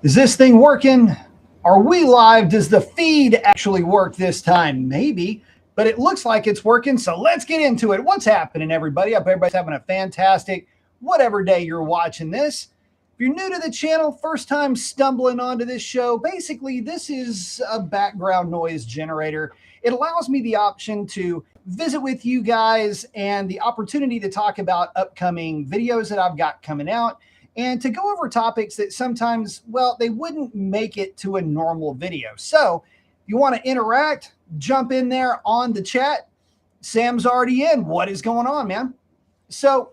Is this thing working? Are we live? Does the feed actually work this time? Maybe, but it looks like it's working. So let's get into it. What's happening, everybody? I hope everybody's having a fantastic whatever day you're watching this. If you're new to the channel, first time stumbling onto this show, basically this is a background noise generator. It allows me the option to visit with you guys and the opportunity to talk about upcoming videos that I've got coming out, and to go over topics that sometimes, well, they wouldn't make it to a normal video. So if you want to interact, jump in there on the chat. Sam's already in. What is going on, man? So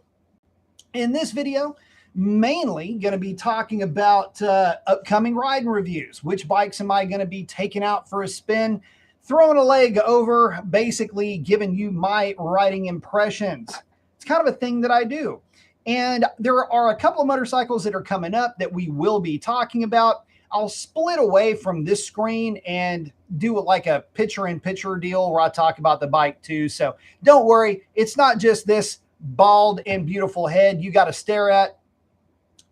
in this video, mainly going to be talking about upcoming riding reviews. Which bikes am I going to be taking out for a spin, throwing a leg over, basically giving you my riding impressions. It's kind of a thing that I do. And there are a couple of motorcycles that are coming up that we will be talking about. I'll split away from this screen and do like a picture-in-picture deal where I talk about the bike too. So don't worry, it's not just this bald and beautiful head you got to stare at.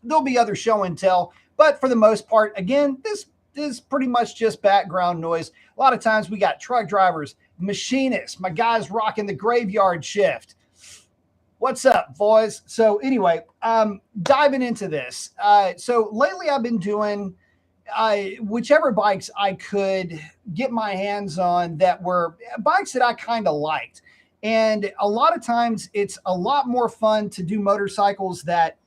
There'll be other show and tell, but for the most part, again, this is pretty much just background noise. A lot of times we got truck drivers, machinists, my guys rocking the graveyard shift. What's up, boys? So anyway, diving into this. So lately I've been doing whichever bikes I could get my hands on that were bikes that I kind of liked. And a lot of times it's a lot more fun to do motorcycles that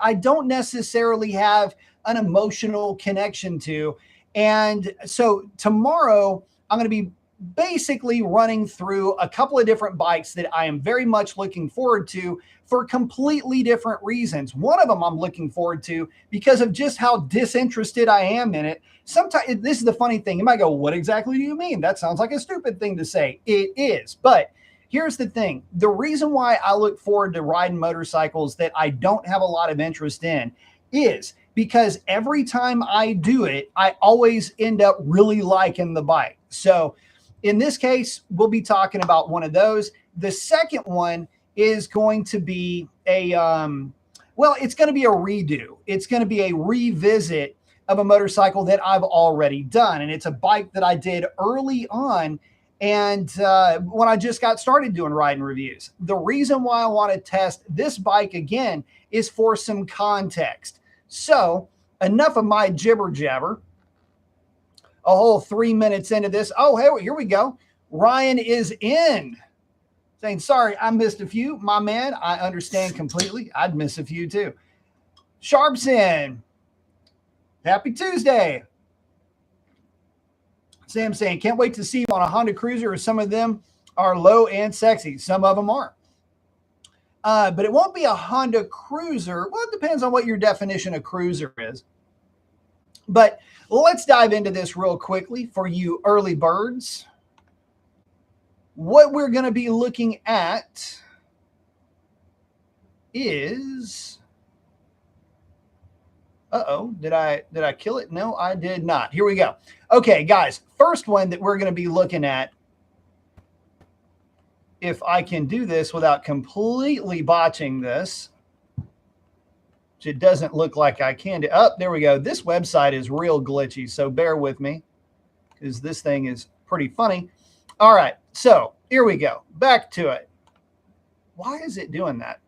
I don't necessarily have an emotional connection to. And so tomorrow I'm going to be basically running through a couple of different bikes that I am very much looking forward to for completely different reasons. One of them I'm looking forward to because of just how disinterested I am in it. Sometimes this is the funny thing. You might go, what exactly do you mean? That sounds like a stupid thing to say. It is. But here's the thing. The reason why I look forward to riding motorcycles that I don't have a lot of interest in is because every time I do it, I always end up really liking the bike. So in this case, we'll be talking about one of those. The second one is going to be it's going to be a redo. It's going to be a revisit of a motorcycle that I've already done. And it's a bike that I did early on. And when I just got started doing riding reviews, the reason why I want to test this bike again is for some context. So enough of my jibber jabber. A whole 3 minutes into this. Oh, hey, here we go. Ryan is in. Saying, sorry, I missed a few. My man, I understand completely. I'd miss a few too. Sharp's in. Happy Tuesday. Sam saying, can't wait to see you on a Honda Cruiser. Some of them are low and sexy. Some of them are. But it won't be a Honda Cruiser. Well, it depends on what your definition of cruiser is. But let's dive into this real quickly for you early birds. What we're going to be looking at is, did I kill it? No, I did not. Here we go. Okay, guys, first one that we're going to be looking at, if I can do this without completely botching this, it doesn't look like I can do. Oh, there we go. This website is real glitchy, so bear with me because this thing is pretty funny. All right, so here we go. Back to it. Why is it doing that?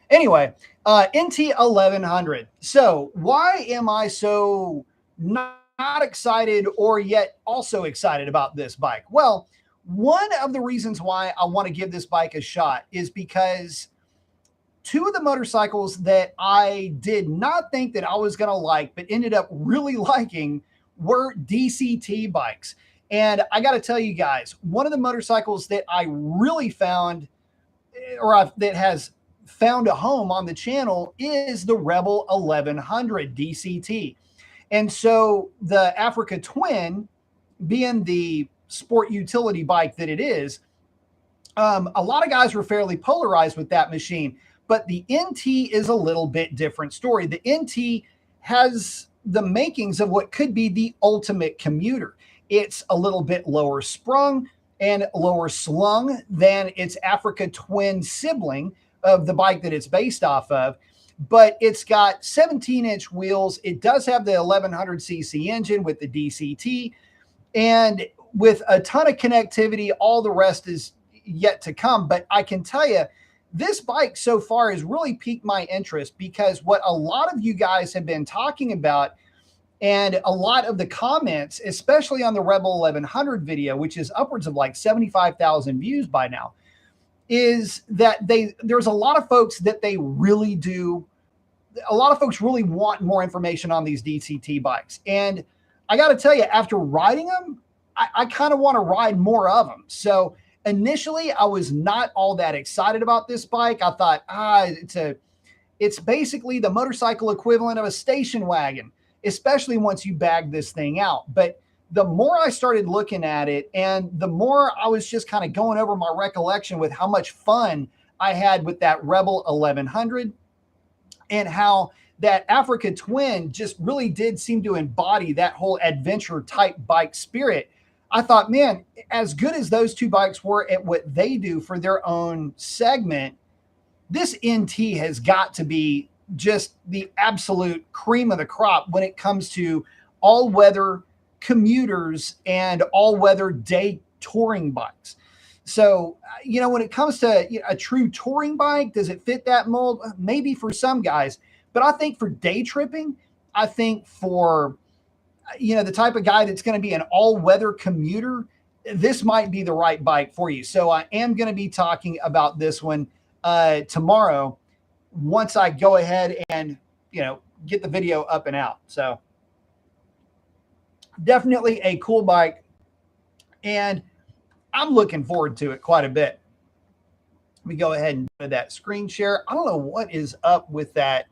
Anyway, NT 1100. So why am I so not excited or yet also excited about this bike? Well, one of the reasons why I want to give this bike a shot is because two of the motorcycles that I did not think that I was going to like, but ended up really liking, were DCT bikes. And I got to tell you guys, one of the motorcycles that I really found, that has found a home on the channel, is the Rebel 1100 DCT. And so the Africa Twin, being the sport utility bike that it is, a lot of guys were fairly polarized with that machine. But the NT is a little bit different story. The NT has the makings of what could be the ultimate commuter. It's a little bit lower sprung and lower slung than its Africa Twin sibling of the bike that it's based off of. but it's got 17-inch wheels. It does have the 1100cc engine with the DCT, and with a ton of connectivity. All the rest is yet to come. But I can tell you, this bike so far has really piqued my interest, because what a lot of you guys have been talking about, and a lot of the comments, especially on the Rebel 1100 video, which is upwards of like 75,000 views by now, is that there's a lot of folks that they really do. A lot of folks really want more information on these DCT bikes. And I got to tell you, after riding them, I kind of want to ride more of them. So initially, I was not all that excited about this bike. I thought, it's basically the motorcycle equivalent of a station wagon, especially once you bag this thing out. But the more I started looking at it, and the more I was just kind of going over my recollection with how much fun I had with that Rebel 1100, and how that Africa Twin just really did seem to embody that whole adventure type bike spirit, I thought, man, as good as those two bikes were at what they do for their own segment, this NT has got to be just the absolute cream of the crop when it comes to all-weather commuters and all-weather day touring bikes. So, when it comes to a true touring bike, does it fit that mold? Maybe for some guys. But I think for day tripping, I think for the type of guy that's going to be an all-weather commuter, this might be the right bike for you. So I am going to be talking about this one tomorrow, once I go ahead and, get the video up and out. So definitely a cool bike, and I'm looking forward to it quite a bit. Let me go ahead and do that screen share. I don't know what is up with that,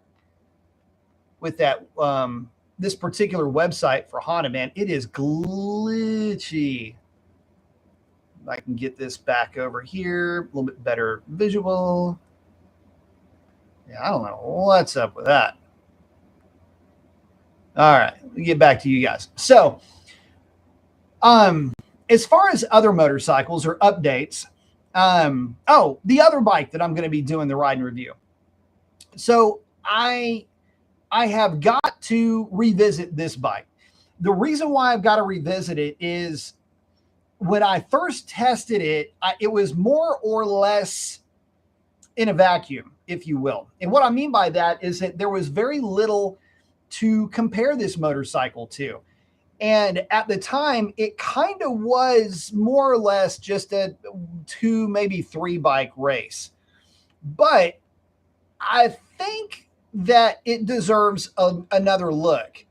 this particular website for Honda, man. It is glitchy. If I can get this back over here, a little bit better visual. Yeah, I don't know what's up with that. All right, let me get back to you guys. So, as far as other motorcycles or updates, the other bike that I'm going to be doing the ride and review. So I have got to revisit this bike. The reason why I've got to revisit it is when I first tested it, it was more or less in a vacuum, if you will. And what I mean by that is that there was very little to compare this motorcycle to. And at the time, it kind of was more or less just a 2, maybe 3 bike race. But I think that it deserves another look.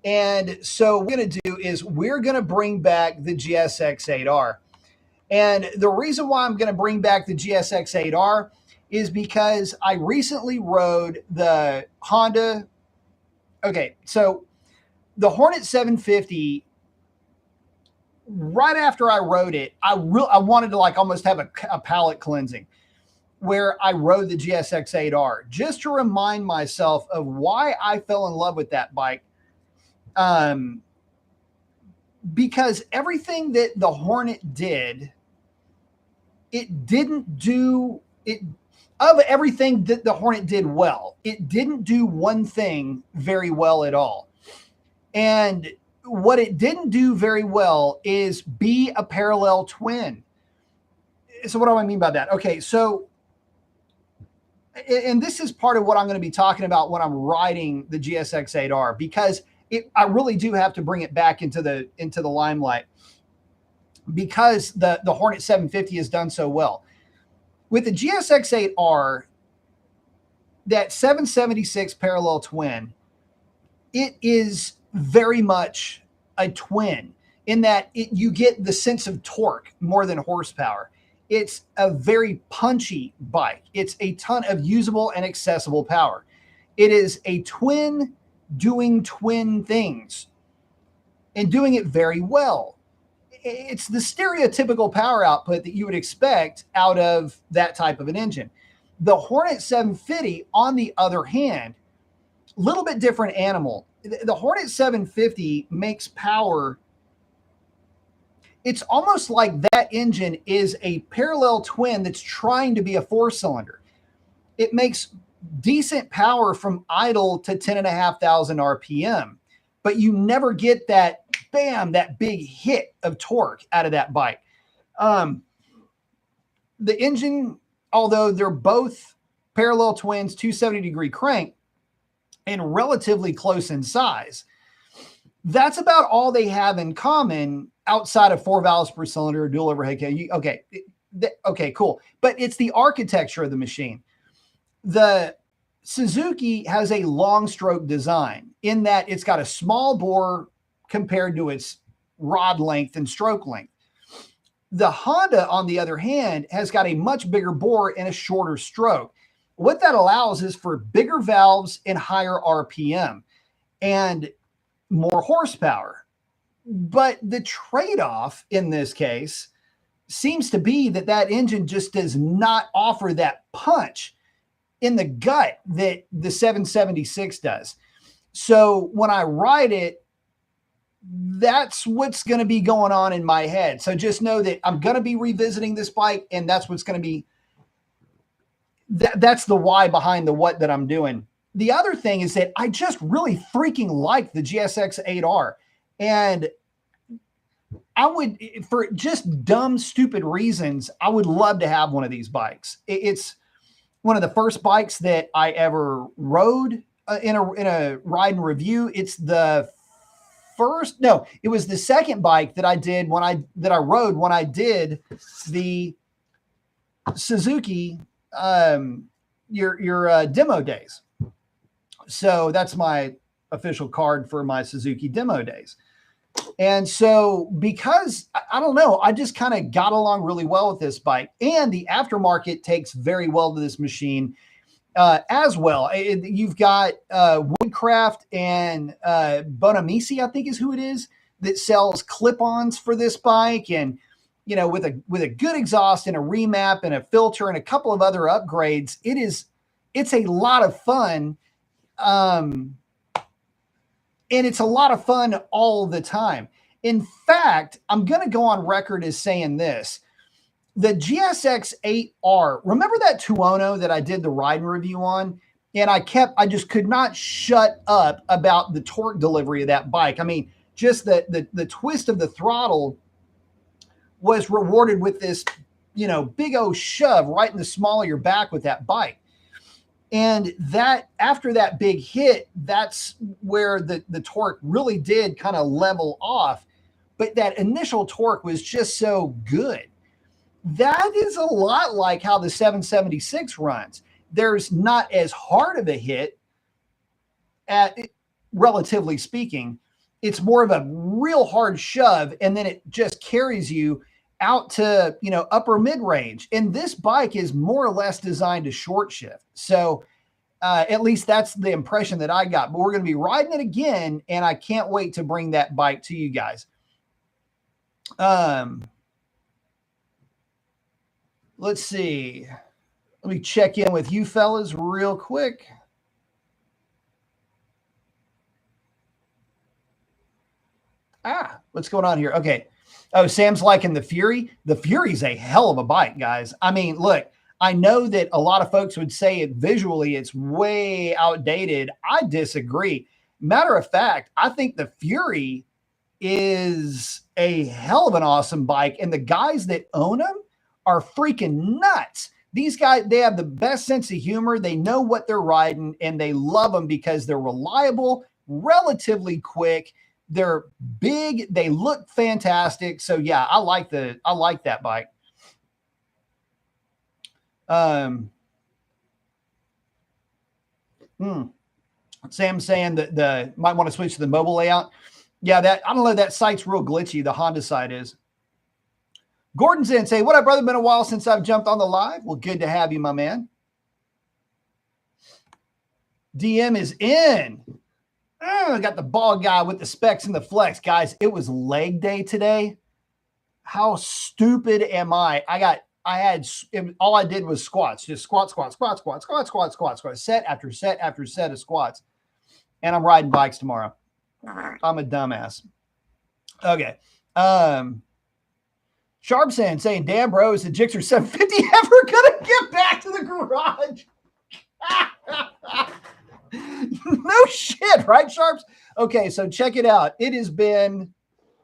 And so what we're going to do is we're going to bring back the GSX-8R. And the reason why I'm going to bring back the GSX-8R is because I recently rode the Honda. Okay, so the Hornet 750, right after I rode it, I wanted to almost have a palate cleansing where I rode the GSX-8R just to remind myself of why I fell in love with that bike. Because everything that the Hornet did, it didn't do it. Of everything that the Hornet did well, it didn't do one thing very well at all. And what it didn't do very well is be a parallel twin. So what do I mean by that? Okay, so, and this is part of what I'm going to be talking about when I'm riding the GSX-8R, because I really do have to bring it back into the limelight, because the Hornet 750 has done so well. With the GSX-8R, that 776 parallel twin, it is very much a twin in that you get the sense of torque more than horsepower. It's a very punchy bike. It's a ton of usable and accessible power. It is a twin doing twin things and doing it very well. It's the stereotypical power output that you would expect out of that type of an engine. The Hornet 750, on the other hand, a little bit different animal. The Hornet 750 makes power. It's almost like that engine is a parallel twin that's trying to be a 4-cylinder. It makes decent power from idle to 10,500 RPM, but you never get that bam, that big hit of torque out of that bike. The engine, although they're both parallel twins, 270-degree crank, and relatively close in size, that's about all they have in common outside of 4 valves per cylinder, dual overhead. Okay, cool. But it's the architecture of the machine. The Suzuki has a long stroke design in that it's got a small bore compared to its rod length and stroke length. The Honda, on the other hand, has got a much bigger bore and a shorter stroke. What that allows is for bigger valves and higher RPM and more horsepower. But the trade-off in this case seems to be that that engine just does not offer that punch in the gut that the 776 does. So when I ride it, that's what's going to be going on in my head. So just know that I'm going to be revisiting this bike, and that's what's going to be, that's the why behind the what that I'm doing. The other thing is that I just really freaking like the GSX 8R, and I would, for just dumb, stupid reasons, I would love to have one of these bikes. It's one of the first bikes that I ever rode in a ride and review. It's the first, no, it was the second bike that I did that I rode when I did the Suzuki your demo days. So that's my official card for my Suzuki demo days. And so because I don't know, I just kind of got along really well with this bike, and the aftermarket takes very well to this machine as well. You've got Woodcraft and Bonamici, I think is who it is, that sells clip-ons for this bike. And, you know, with a good exhaust and a remap and a filter and a couple of other upgrades, it's a lot of fun. And it's a lot of fun all the time. In fact, I'm going to go on record as saying this. The GSX 8R, remember that Tuono that I did the ride review on? And I just could not shut up about the torque delivery of that bike. I mean, just the twist of the throttle was rewarded with this, you know, big old shove right in the small of your back with that bike. And that after that big hit, that's where the torque really did kind of level off. But that initial torque was just so good. That is a lot like how the 776 runs. There's not as hard of a hit, relatively speaking. It's more of a real hard shove, and then it just carries you out to, you know, upper mid-range. And this bike is more or less designed to short shift. So at least that's the impression that I got. But we're going to be riding it again, and I can't wait to bring that bike to you guys. Let's see. Let me check in with you fellas real quick. What's going on here? Okay. Oh, Sam's liking the Fury. The Fury's a hell of a bike, guys. I mean, look, I know that a lot of folks would say it visually, it's way outdated. I disagree. Matter of fact, I think the Fury is a hell of an awesome bike, and the guys that own them are freaking nuts. These guys, they have the best sense of humor. They know what they're riding, and they love them because they're reliable, relatively quick. They're big. They look fantastic. So yeah, I like that bike. Sam's saying that might want to switch to the mobile layout. Yeah, I don't know. That site's real glitchy. The Honda site is. Gordon's in say, what up, brother? Been a while since I've jumped on the live. Well, good to have you, my man. DM is in. I got the bald guy with the specs and the flex. Guys, it was leg day today. How stupid am I? All I did was squats. Just squat, set after set after set of squats. And I'm riding bikes tomorrow. I'm a dumbass. Okay. Sharpsan saying, damn, bro, is the Gixxer 750 ever going to get back to the garage? No shit, right, Sharps? Okay, so check it out. It has been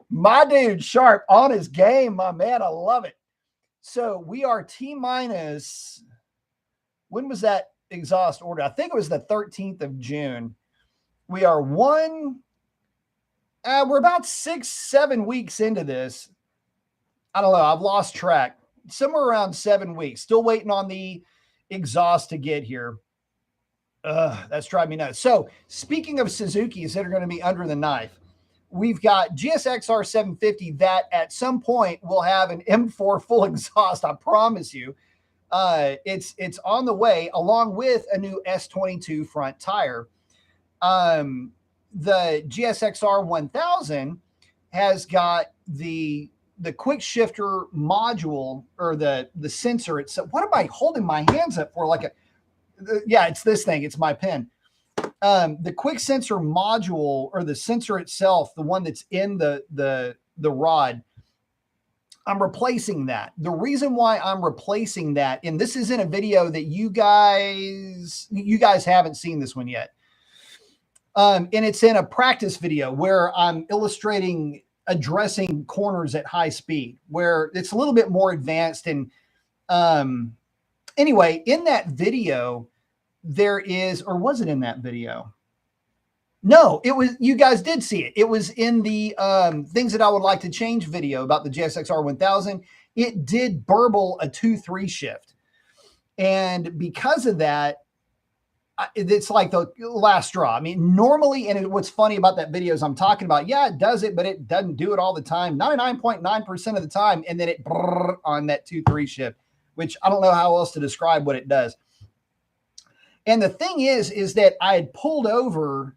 my dude Sharp on his game, my man. I love it. So we are T minus. When was that exhaust order? I think it was the 13th of June. We are we're about 6-7 weeks into this. I don't know. I've lost track. Somewhere around 7 weeks. Still waiting on the exhaust to get here. That's driving me nuts. So speaking of Suzuki's that are going to be under the knife, we've got GSXR 750 that at some point will have an M4 full exhaust. I promise you. It's on the way along with a new S22 front tire. The GSXR 1000 has got the quick shifter module or the sensor. It's what am I holding my hands up for? Yeah, it's this thing. It's my pen. The quick sensor module or the sensor itself, the one that's in the rod, I'm replacing that. The reason why I'm replacing that, and this is in a video that you guys haven't seen this one yet. And it's in a practice video where I'm illustrating addressing corners at high speed, where it's a little bit more advanced. And anyway, in that video, there is, or was it in that video? No, it was, you guys did see it. It was in the things that I would like to change video about the GSXR 1000. It did burble a 2-3 shift. And because of that, it's like the last straw. I mean, normally, and what's funny about that video is I'm talking about, yeah, it does it, but it doesn't do it all the time, 99.9% of the time. And then it on that 2-3 shift, which I don't know how else to describe what it does. And the thing is that I had pulled over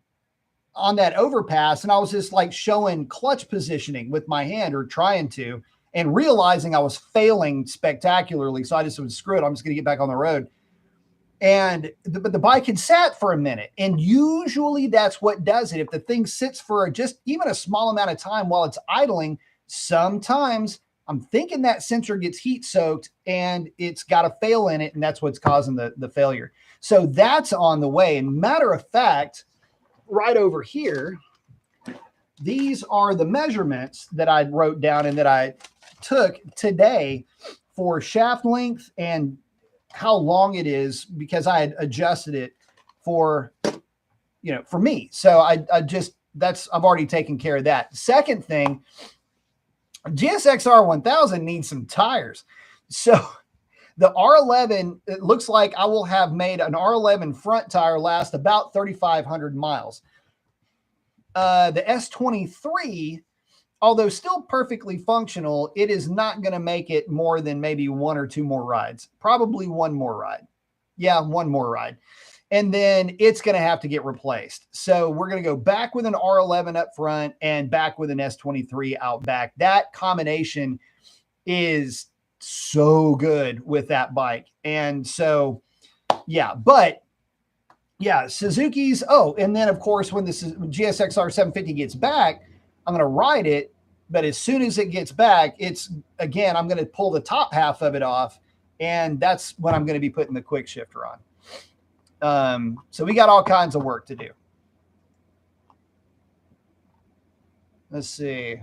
on that overpass and I was just like showing clutch positioning with my hand or trying to, and realizing I was failing spectacularly. So I just said, screw it, I'm just going to get back on the road. And but the bike had sat for a minute, and usually that's what does it. If the thing sits for just even a small amount of time while it's idling, sometimes I'm thinking that sensor gets heat soaked and it's got a fail in it, and that's what's causing the failure. So that's on the way. And matter of fact, right over here, these are the measurements that I wrote down and that I took today for shaft length and how long it is, because I had adjusted it for, for me. So I've already taken care of that. Second thing, GSXR 1000 needs some tires. So the R11, it looks like I will have made an R11 front tire last about 3,500 miles. The S23, although still perfectly functional, it is not going to make it more than maybe 1 or 2 more rides. Probably 1 more ride. Yeah, 1 more ride. And then it's going to have to get replaced. So we're going to go back with an R11 up front and back with an S23 out back. That combination is so good with that bike. And so, yeah, but yeah, Suzuki's. Oh, and then of course, when this GSXR 750 gets back, I'm going to ride it. But as soon as it gets back, I'm going to pull the top half of it off. And that's when I'm going to be putting the quick shifter on. So we got all kinds of work to do. Let's see.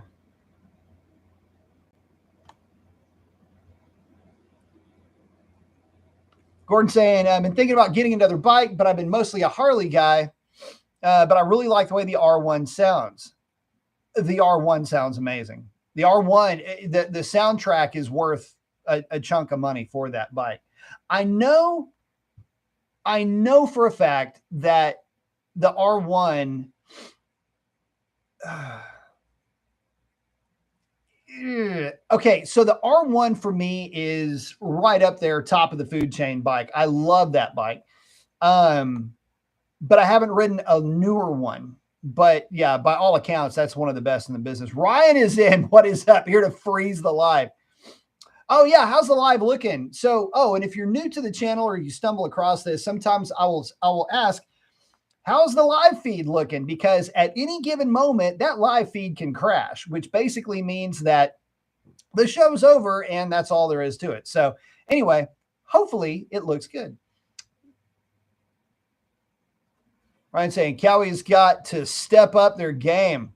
Gordon saying, I've been thinking about getting another bike, but I've been mostly a Harley guy. But I really like the way the R1 sounds. The R1 sounds amazing. The R1, the soundtrack is worth a chunk of money for that bike. I know for a fact that the R1, okay, so the R1 for me is right up there, top of the food chain bike. I love that bike. But I haven't ridden a newer one. But yeah, by all accounts, that's one of the best in the business. Ryan is in. What is up? Here to freeze the live. Oh yeah, how's the live looking? So, and if you're new to the channel or you stumble across this, sometimes I will ask, how's the live feed looking? Because at any given moment, that live feed can crash, which basically means that the show's over and that's all there is to it. So anyway, hopefully it looks good. Ryan saying Cowie's got to step up their game.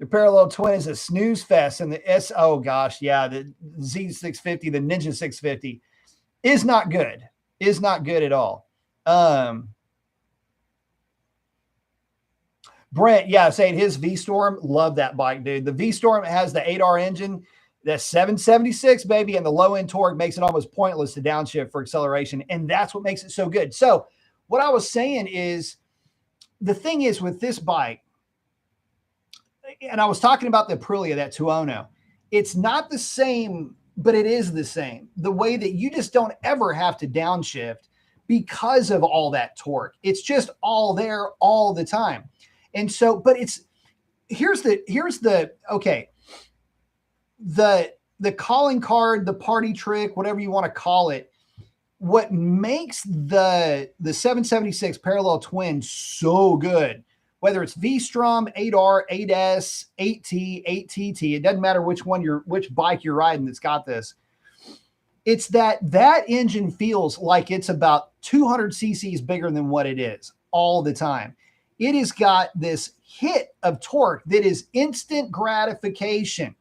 The parallel twin is a snooze fest, and the oh gosh, yeah, the Z650, the Ninja 650 is not good. Is not good at all. Brent, yeah, saying his V-Storm, love that bike, dude. The V-Storm has the 8R engine, the 776, baby, and the low-end torque makes it almost pointless to downshift for acceleration, and that's what makes it so good. So what I was saying is, the thing is with this bike, and I was talking about the Aprilia, that Tuono, it's not the same, but it is the same. The way that you just don't ever have to downshift because of all that torque. It's just all there all the time. And so, but here's the okay. The calling card, the party trick, whatever you want to call it, what makes the 776 parallel twin so good, whether it's V-Strom, 8R, 8S, 8T, 8TT, it doesn't matter which bike you're riding that's got this. It's that engine feels like it's about 200 cc's bigger than what it is all the time. It has got this hit of torque that is instant gratification.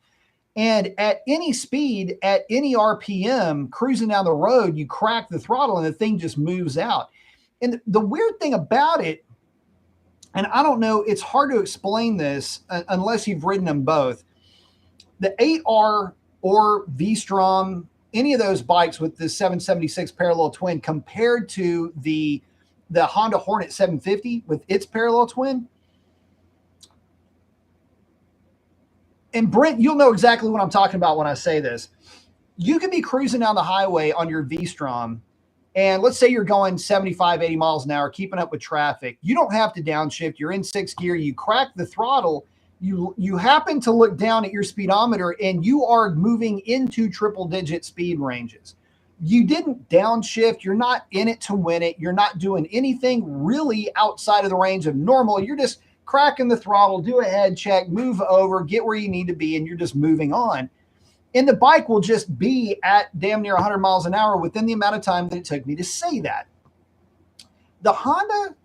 And at any speed, at any RPM, cruising down the road, you crack the throttle and the thing just moves out. And the weird thing about it, and I don't know, it's hard to explain this unless you've ridden them both. The 8R or V-Strom, any of those bikes with the 776 parallel twin compared to the Honda Hornet 750 with its parallel twin. And Brent, you'll know exactly what I'm talking about when I say this. You can be cruising down the highway on your V-Strom, and let's say you're going 75, 80 miles an hour, keeping up with traffic. You don't have to downshift. You're in 6th gear. You crack the throttle. You happen to look down at your speedometer, and you are moving into triple-digit speed ranges. You didn't downshift. You're not in it to win it. You're not doing anything really outside of the range of normal. You're just cracking the throttle, do a head check, move over, get where you need to be, and you're just moving on. And the bike will just be at damn near 100 miles an hour within the amount of time that it took me to say that. The Honda,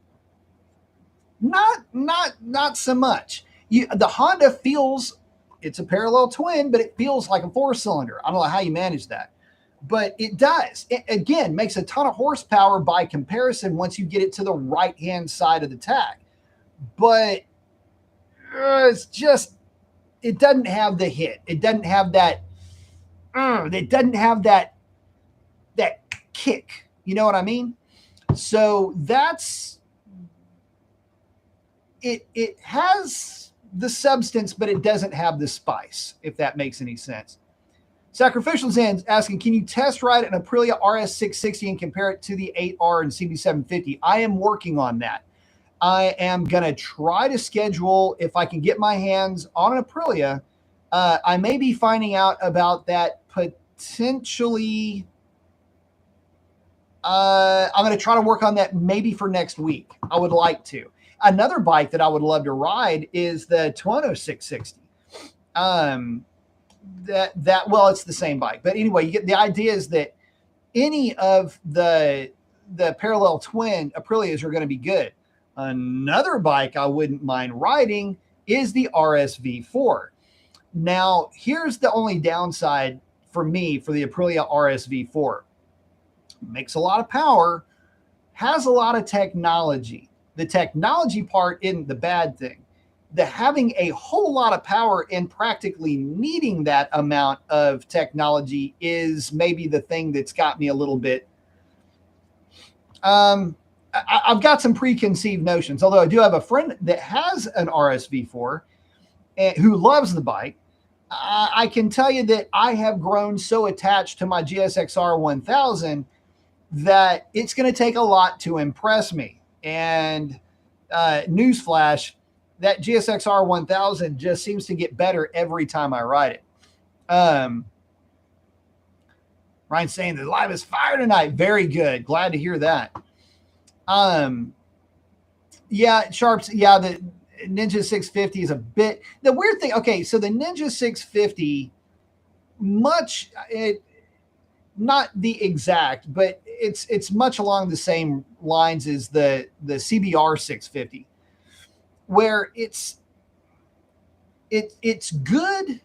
not so much. The Honda feels, it's a parallel twin, but it feels like a 4-cylinder. I don't know how you manage that, but it does. It, again, makes a ton of horsepower by comparison once you get it to the right-hand side of the tach. But it's just, it doesn't have the hit. It doesn't have that, it doesn't have that kick. You know what I mean? So that's, it has the substance, but it doesn't have the spice, if that makes any sense. Sacrificial Zan's asking, can you test ride an Aprilia RS660 and compare it to the 8R and CB750? I am working on that. I am going to try to schedule, if I can get my hands on an Aprilia, I may be finding out about that potentially. I'm going to try to work on that maybe for next week. I would like to. Another bike that I would love to ride is the Tuono 660. Well, it's the same bike. But anyway, you get the idea is that any of the parallel twin Aprilias are going to be good. Another bike I wouldn't mind riding is the RSV4. Now, here's the only downside for me for the Aprilia RSV4. Makes a lot of power, has a lot of technology. The technology part isn't the bad thing. The having a whole lot of power and practically needing that amount of technology is maybe the thing that's got me a little bit. I've got some preconceived notions, although I do have a friend that has an RSV4 who loves the bike. I can tell you that I have grown so attached to my GSXR 1000 that it's going to take a lot to impress me. And newsflash, that GSXR 1000 just seems to get better every time I ride it. Ryan's saying the live is fire tonight. Very good. Glad to hear that. Yeah, Sharps. Yeah, the Ninja 650 is a bit, the weird thing. Okay. So the Ninja 650, not the exact, but it's much along the same lines as the CBR 650, where it's good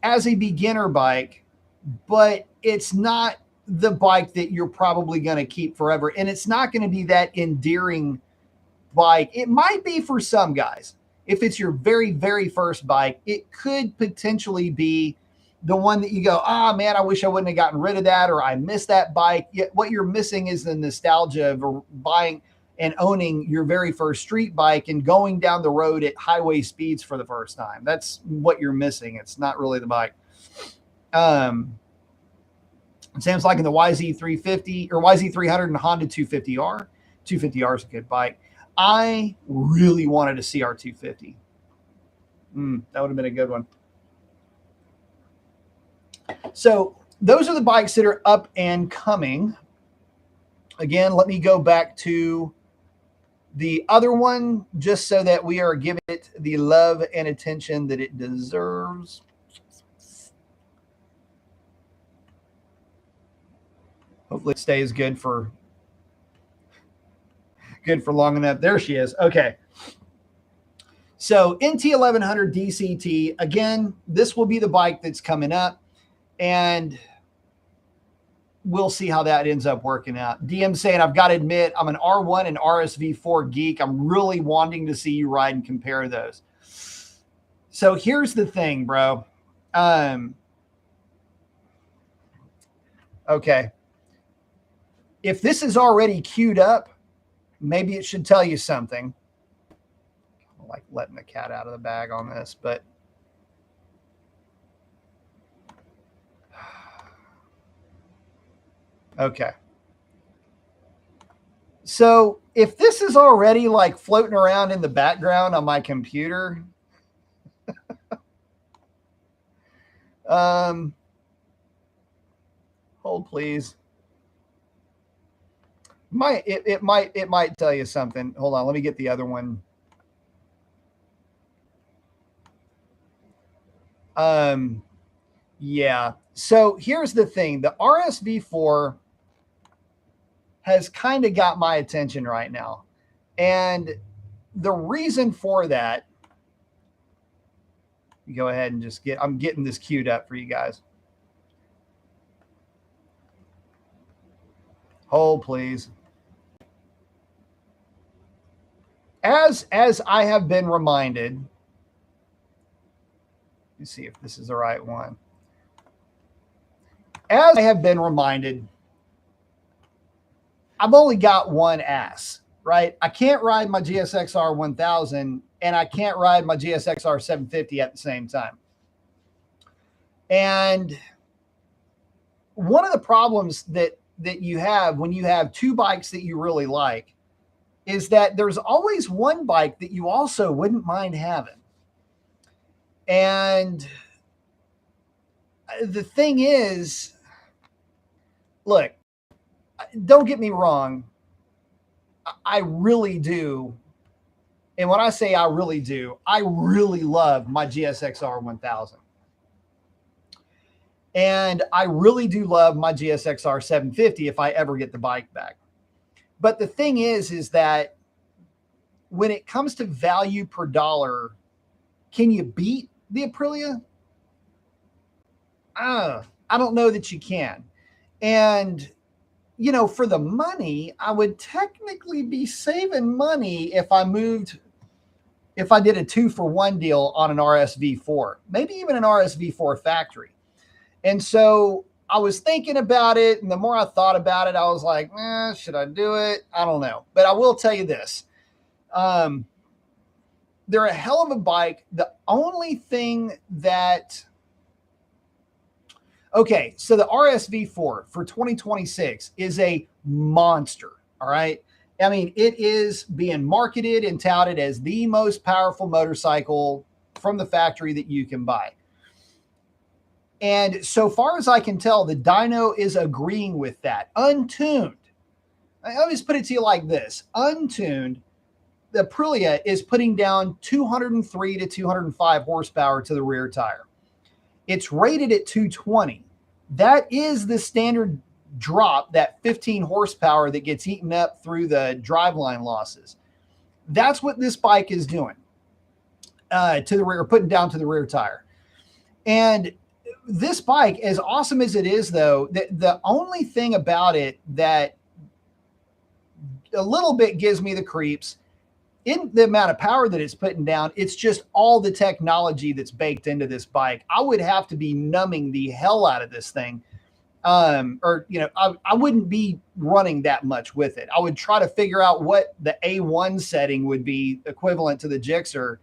as a beginner bike, but it's not the bike that you're probably going to keep forever, and it's not going to be that endearing bike. It might be for some guys. If it's your very, very first bike, it could potentially be the one that you go, ah, man, I wish I wouldn't have gotten rid of that, or I miss that bike. Yet what you're missing is the nostalgia of buying and owning your very first street bike and going down the road at highway speeds for the first time. That's what you're missing. It's not really the bike. Sam's liking the YZ350 or YZ300 and Honda 250R. 250R is a good bike. I really wanted a CR250. That would have been a good one. So those are the bikes that are up and coming. Again, let me go back to the other one just so that we are giving it the love and attention that it deserves. Hopefully it stays good for long enough. There she is. Okay. So NT1100 DCT, again, this will be the bike that's coming up, and we'll see how that ends up working out. DM saying, I've got to admit, I'm an R1 and RSV4 geek. I'm really wanting to see you ride and compare those. So here's the thing, bro. Okay. If this is already queued up, maybe it should tell you something. I like letting the cat out of the bag on this, but okay. So if this is already like floating around in the background on my computer, hold please. It might tell you something. Hold on, let me get the other one. Yeah. So here's the thing. The RSV4 has kind of got my attention right now. And the reason for that, you go ahead and just I'm getting this queued up for you guys. Hold please. As I have been reminded, let's see if this is the right one. As I have been reminded, I've only got one ass, right? I can't ride my GSXR 1000 and I can't ride my GSXR 750 at the same time. And one of the problems that you have when you have two bikes that you really like is that there's always one bike that you also wouldn't mind having. And the thing is, look, don't get me wrong. I really do. And when I say I really do, I really love my GSXR 1000. And I really do love my GSXR 750 if I ever get the bike back. But the thing is that when it comes to value per dollar, can you beat the Aprilia? I don't know that you can. And, you know, for the money, I would technically be saving money if I did a 2-for-1 deal on an RSV4, maybe even an RSV4 factory. And so I was thinking about it, and the more I thought about it, I was like, should I do it? I don't know. But I will tell you this. They're a hell of a bike. The only thing that... Okay, so the RSV4 for 2026 is a monster, all right? I mean, it is being marketed and touted as the most powerful motorcycle from the factory that you can buy. And so far as I can tell, the dyno is agreeing with that. Untuned. I'll just put it to you like this. Untuned, the Aprilia is putting down 203 to 205 horsepower to the rear tire. It's rated at 220. That is the standard drop, that 15 horsepower that gets eaten up through the driveline losses. That's what this bike is doing to the rear, putting down to the rear tire. And this bike, as awesome as it is, though, the only thing about it that a little bit gives me the creeps in the amount of power that it's putting down. It's just all the technology that's baked into this bike. I would have to be numbing the hell out of this thing. Or, you know, I wouldn't be running that much with it. I would try to figure out what the A1 setting would be equivalent to the Gixxer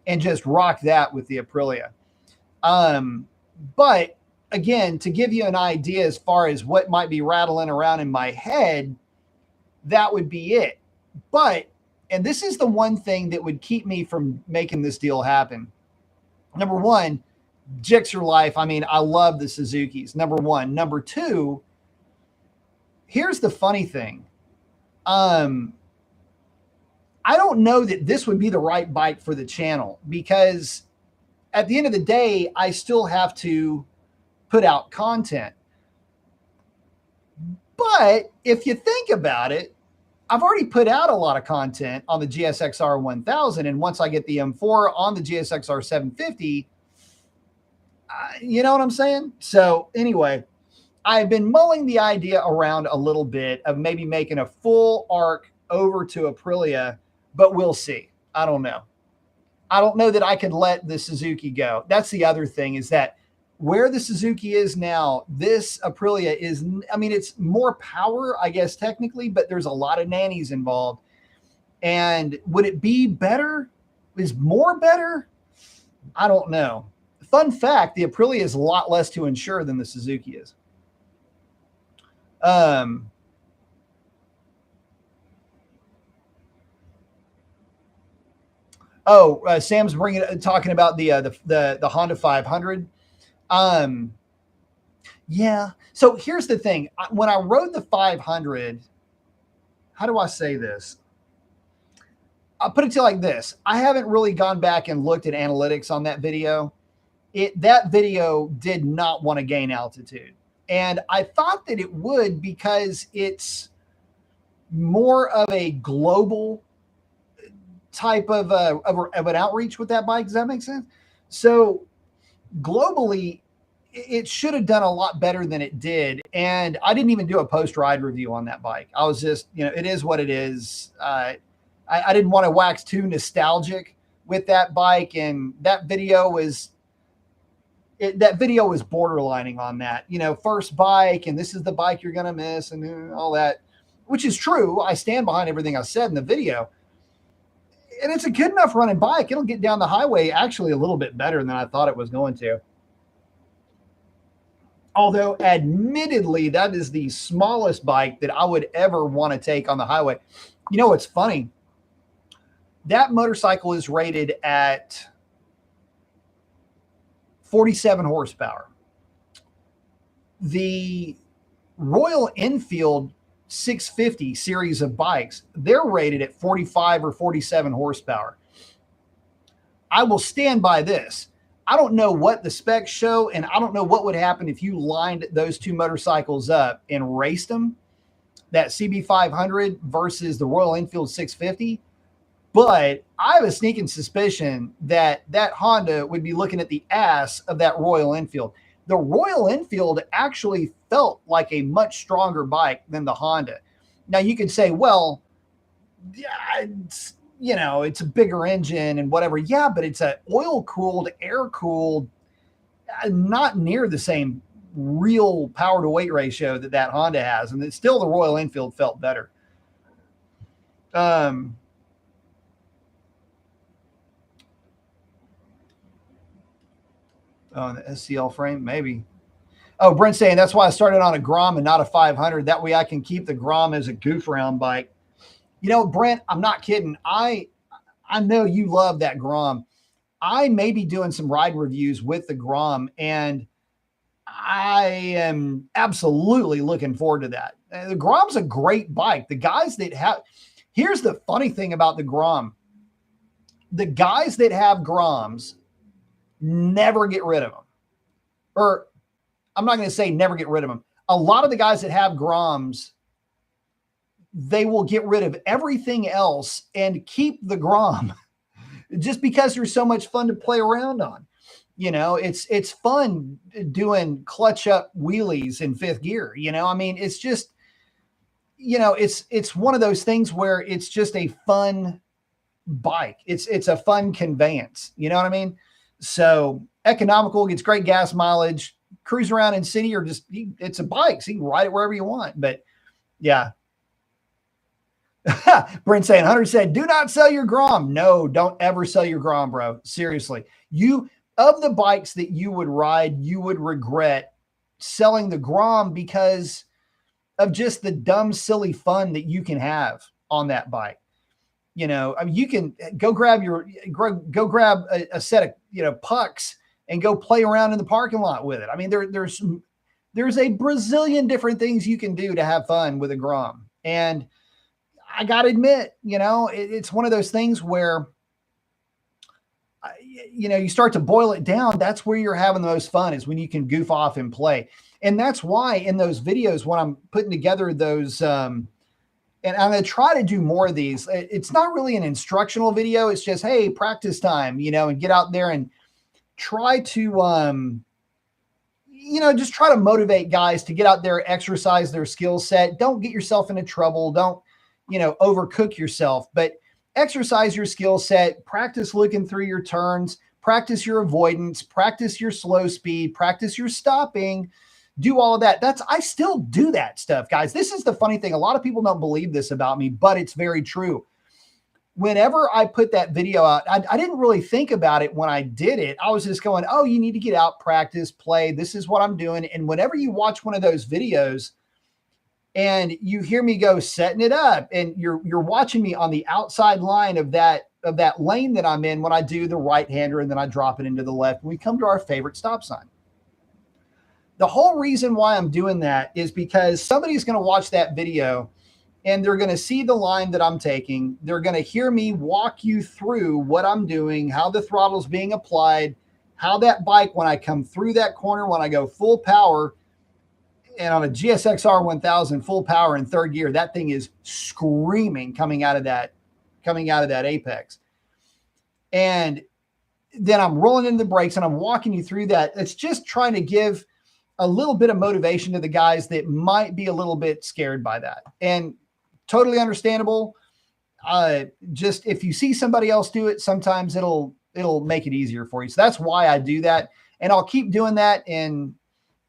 and just rock that with the Aprilia. But again, to give you an idea as far as what might be rattling around in my head, that would be it. But, and this is the one thing that would keep me from making this deal happen. Number one, Gixxer life. I mean, I love the Suzukis. Number one. Number two, here's the funny thing. I don't know that this would be the right bike for the channel, because at the end of the day, I still have to put out content. But if you think about it, I've already put out a lot of content on the GSXR 1000. And once I get the M4 on the GSXR 750, you know what I'm saying? So anyway, I've been mulling the idea around a little bit of maybe making a full arc over to Aprilia, but we'll see. I don't know. I don't know that I could let the Suzuki go. That's the other thing, is that where the Suzuki is now, this Aprilia is, I mean, it's more power, I guess, technically, but there's a lot of nannies involved. And would it be better? Is more better? I don't know. Fun fact, the Aprilia is a lot less to insure than the Suzuki is. Sam's talking about the Honda 500. Yeah. So here's the thing. When I rode the 500, how do I say this? I'll put it to you like this. I haven't really gone back and looked at analytics on that video. That video did not want to gain altitude. And I thought that it would, because it's more of a global type of an outreach with that bike. Does that make sense? So globally, it should have done a lot better than it did. And I didn't even do a post-ride review on that bike. I was just, you know, it is what it is. I didn't want to wax too nostalgic with that bike. And that video was borderlining on that, you know, first bike, and this is the bike you're going to miss, and all that, which is true. I stand behind everything I said in the video. And it's a good enough running bike. It'll get down the highway actually a little bit better than I thought it was going to. Although, admittedly, that is the smallest bike that I would ever want to take on the highway. You know what's funny? That motorcycle is rated at 47 horsepower. The Royal Enfield 650 series of bikes, they're rated at 45 or 47 horsepower. I will stand by this. I don't know what the specs show, and I don't know what would happen if you lined those two motorcycles up and raced them, that CB500 versus the Royal Enfield 650. But I have a sneaking suspicion that that Honda would be looking at the ass of that Royal Enfield. The Royal Enfield actually felt like a much stronger bike than the Honda. Now you could say, well, yeah, you know, it's a bigger engine and whatever. Yeah, but it's an oil-cooled, air-cooled, not near the same real power-to-weight ratio that Honda has. And it's still, the Royal Enfield felt better. Oh, the SCL frame, maybe. Oh, Brent's saying that's why I started on a Grom and not a 500. That way I can keep the Grom as a goof around bike. You know, Brent, I'm not kidding. I know you love that Grom. I may be doing some ride reviews with the Grom, and I am absolutely looking forward to that. The Grom's a great bike. The guys that have, here's the funny thing about the Grom. The guys that have Groms never get rid of them. Or I'm not going to say never get rid of them. A lot of the guys that have Groms, they will get rid of everything else and keep the Grom just because they're so much fun to play around on. You know, it's fun doing clutch up wheelies in fifth gear. You know, I mean, it's just, you know, it's one of those things where it's just a fun bike. It's a fun conveyance. You know what I mean? So economical, gets great gas mileage, cruise around in city, or just, it's a bike. So you can ride it wherever you want. But yeah. Brent saying, Hunter said, do not sell your Grom. No, don't ever sell your Grom, bro. Seriously. Of the bikes that you would ride, you would regret selling the Grom because of just the dumb, silly fun that you can have on that bike. You know, I mean, you can go grab a set of, you know, pucks and go play around in the parking lot with it. I mean, there's a Brazilian different things you can do to have fun with a Grom. And I got to admit, you know, it's one of those things where, you know, you start to boil it down. That's where you're having the most fun, is when you can goof off and play. And that's why in those videos, when I'm putting together those, and I'm going to try to do more of these, it's not really an instructional video. It's just, hey, practice time, you know, and get out there and try to, you know, just try to motivate guys to get out there, exercise their skill set. Don't get yourself into trouble. Don't, you know, overcook yourself, but exercise your skill set, practice looking through your turns, practice your avoidance, practice your slow speed, practice your stopping, do all of that. I still do that stuff, guys. This is the funny thing. A lot of people don't believe this about me, but it's very true. Whenever I put that video out, I didn't really think about it when I did it. I was just going, oh, you need to get out, practice, play. This is what I'm doing. And whenever you watch one of those videos and you hear me go setting it up, and you're watching me on the outside line of that lane that I'm in when I do the right-hander, and then I drop it into the left, and we come to our favorite stop sign. The whole reason why I'm doing that is because somebody's going to watch that video and they're going to see the line that I'm taking. They're going to hear me walk you through what I'm doing, how the throttle's being applied, how that bike, when I come through that corner, when I go full power, and on a GSX-R 1000 full power in third gear, that thing is screaming coming out of that apex. And then I'm rolling into the brakes and I'm walking you through that. It's just trying to give a little bit of motivation to the guys that might be a little bit scared by that. And totally understandable. Just if you see somebody else do it, sometimes it'll make it easier for you. So that's why I do that. And I'll keep doing that. And,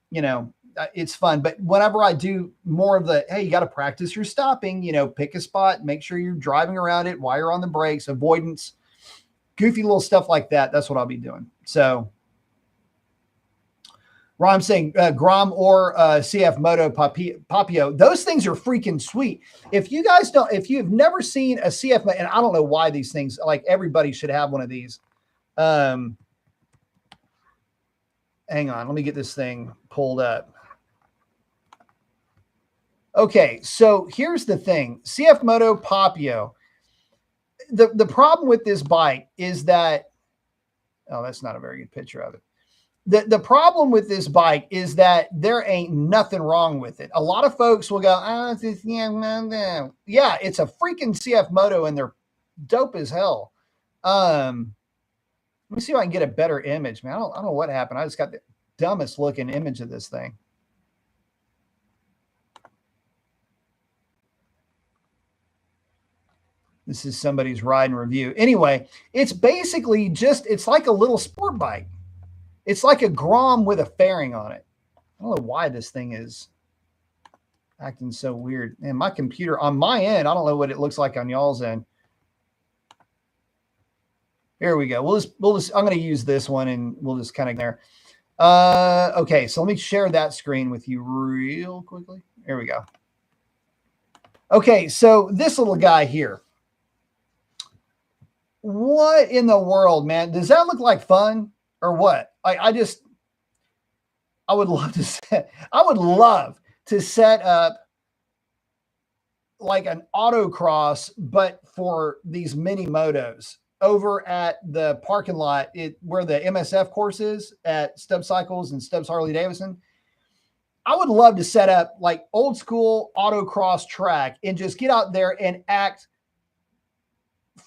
you know, it's fun. But whenever I do more of the, hey, you got to practice your stopping, you know, pick a spot, make sure you're driving around it while you're on the brakes, avoidance, goofy little stuff like that. That's what I'll be doing. So Ron saying Grom or CF Moto Papio, those things are freaking sweet. If you have never seen a CF, and I don't know why these things, like, everybody should have one of these. Hang on, let me get this thing pulled up. Okay, so here's the thing. CF Moto Papio. The problem with this bike is that, oh, that's not a very good picture of it. The problem with this bike is that there ain't nothing wrong with it. A lot of folks will go, oh, yeah, it's a freaking CF Moto and they're dope as hell. Let me see if I can get a better image, man. I don't know what happened. I just got the dumbest looking image of this thing. This is somebody's ride and review. Anyway, it's basically just, it's like a little sport bike. It's like a Grom with a fairing on it. I don't know why this thing is acting so weird. And my computer on my end, I don't know what it looks like on y'all's end. Here we go. We'll just I'm going to use this one and we'll just kind of there. Okay, so let me share that screen with you real quickly. Here we go. Okay, so this little guy here. What in the world, man? Does that look like fun or what? I would love to set up like an autocross, but for these mini motos over at the parking lot where the MSF course is at Stubbs Cycles and Stubbs Harley Davidson. I would love to set up like old school autocross track and just get out there and act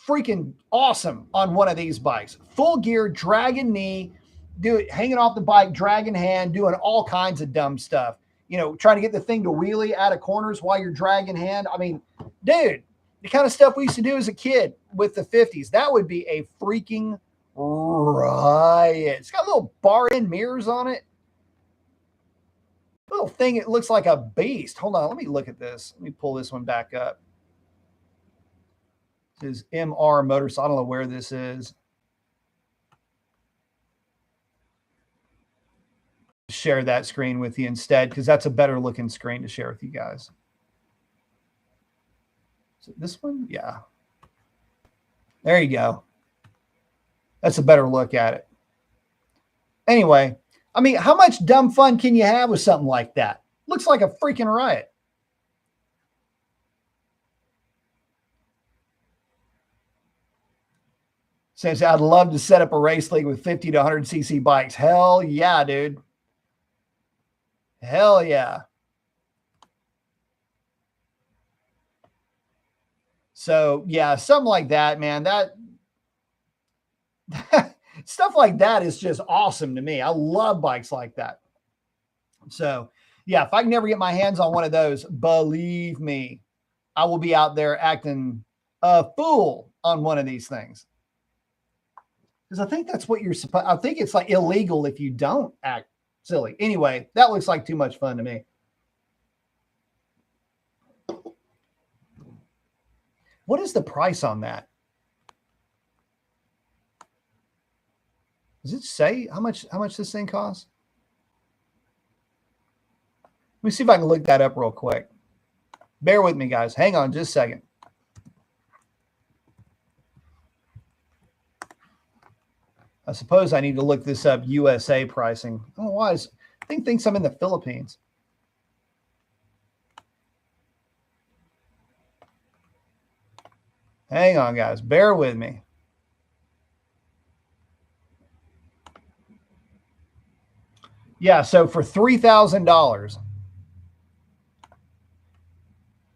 freaking awesome on one of these bikes. Full gear, dragging knee, do it, hanging off the bike, dragging hand, doing all kinds of dumb stuff. You know, trying to get the thing to wheelie out of corners while you're dragging hand. I mean, dude, the kind of stuff we used to do as a kid with the 50s, that would be a freaking riot. It's got little bar end mirrors on it. Little thing, it looks like a beast. Hold on, let me look at this. Let me pull this one back up. This is MR Motors. I don't know where this is. Share that screen with you instead, because that's a better looking screen to share with you guys. Is it this one? Yeah. There you go. That's a better look at it. Anyway, I mean, how much dumb fun can you have with something like that? Looks like a freaking riot. Says, I'd love to set up a race league with 50 to 100cc bikes. Hell yeah, dude. Hell yeah. So, yeah, something like that, man. That stuff like that is just awesome to me. I love bikes like that. So, yeah, if I can never get my hands on one of those, believe me, I will be out there acting a fool on one of these things. Because I think that's what you're supposed. I think it's like illegal if you don't act silly. Anyway, that looks like too much fun to me. What is the price on that? Does it say how much this thing costs? Let me see if I can look that up real quick. Bear with me, guys. Hang on just a second. I suppose I need to look this up, USA pricing. I don't know why. I think thinks I'm in the Philippines. Hang on, guys. Bear with me. Yeah, so for $3,000.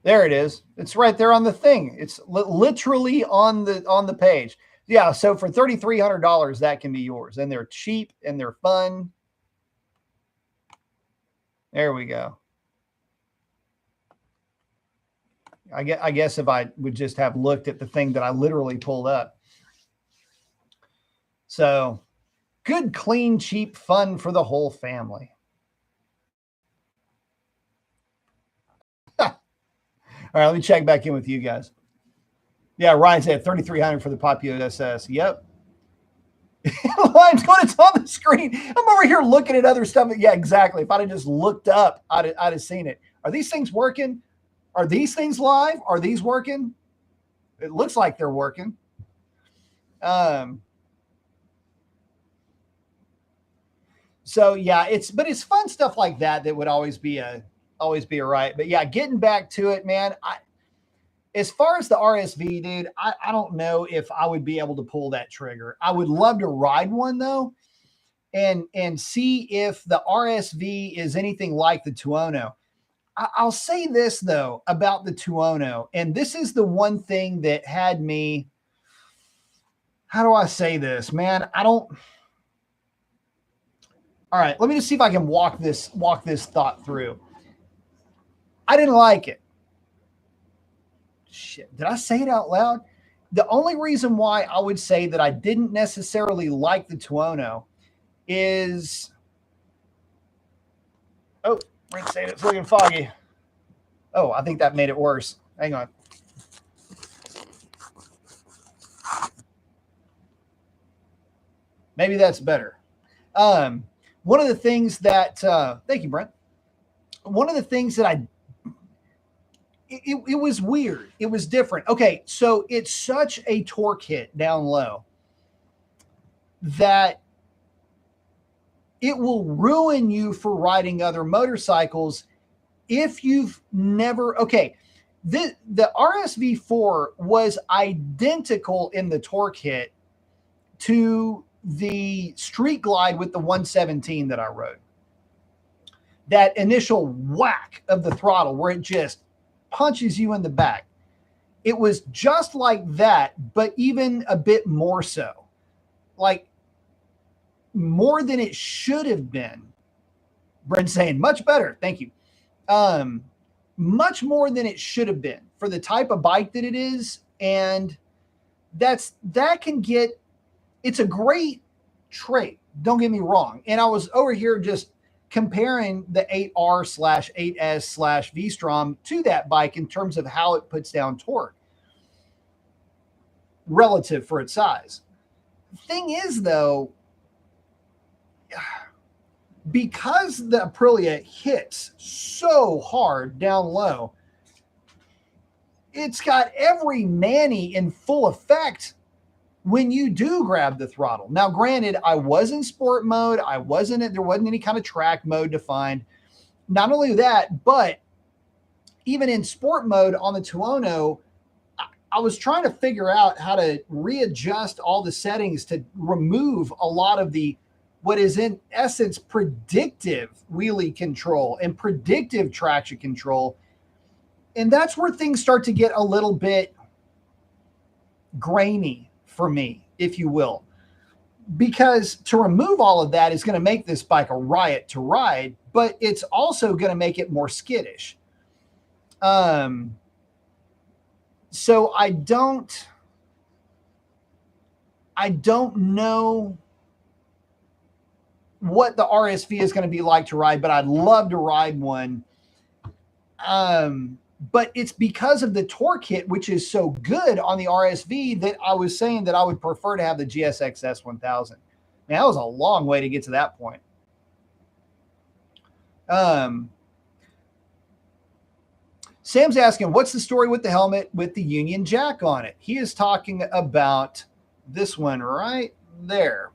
There it is. It's right there on the thing. It's literally on the page. Yeah, so for $3,300, that can be yours. And they're cheap and they're fun. There we go. I guess if I would just have looked at the thing that I literally pulled up. So good, clean, cheap fun for the whole family. All right, let me check back in with you guys. Yeah, Ryan said 3,300 for the Popular SS. Yep. Ryan's going, it's on the screen. I'm over here looking at other stuff. Yeah, exactly. If I'd have just looked up, I'd have seen it. Are these things working? Are these things live? Are these working? It looks like they're working. So yeah, it's fun stuff like that would always be a right. But yeah, getting back to it, man. As far as the RSV, dude, I don't know if I would be able to pull that trigger. I would love to ride one though, and see if the RSV is anything like the Tuono. I'll say this though about the Tuono, and this is the one thing that had me. How do I say this, man? All right, let me just see if I can walk this thought through. I didn't like it. Shit, did I say it out loud? The only reason why I would say that I didn't necessarily like the Tuono is, oh, we're saying it's looking foggy. Oh, I think that made it worse. Hang on. Maybe that's better. One of the things that, thank you, Brent. One of the things that it was weird. It was different. Okay, so it's such a torque hit down low that it will ruin you for riding other motorcycles if you've never. Okay, the RSV4 was identical in the torque hit to the Street Glide with the 117 that I rode. that initial whack of the throttle where it just punches you in the back. It was just like that, but even a bit more so. Like more than it should have been. Brent's saying much better. Thank you. Much more than it should have been for the type of bike that it is. And it's a great trait. Don't get me wrong. And I was over here just comparing the 8R/8S/V-Strom to that bike in terms of how it puts down torque relative for its size. Thing is, though, because the Aprilia hits so hard down low, it's got every nanny in full effect when you do grab the throttle. Now, granted, I was in sport mode. There wasn't any kind of track mode defined. Not only that, but even in sport mode on the Tuono, I was trying to figure out how to readjust all the settings to remove a lot of what is in essence predictive wheelie control and predictive traction control. And that's where things start to get a little bit grainy for me, if you will, because to remove all of that is going to make this bike a riot to ride, but it's also going to make it more skittish. So I don't know what the RSV is going to be like to ride, but I'd love to ride one. But it's because of the torque hit, which is so good on the RSV, that I was saying that I would prefer to have the GSX-S 1000. Man, that was a long way to get to that point. Sam's asking, what's the story with the helmet with the Union Jack on it? He is talking about this one right there.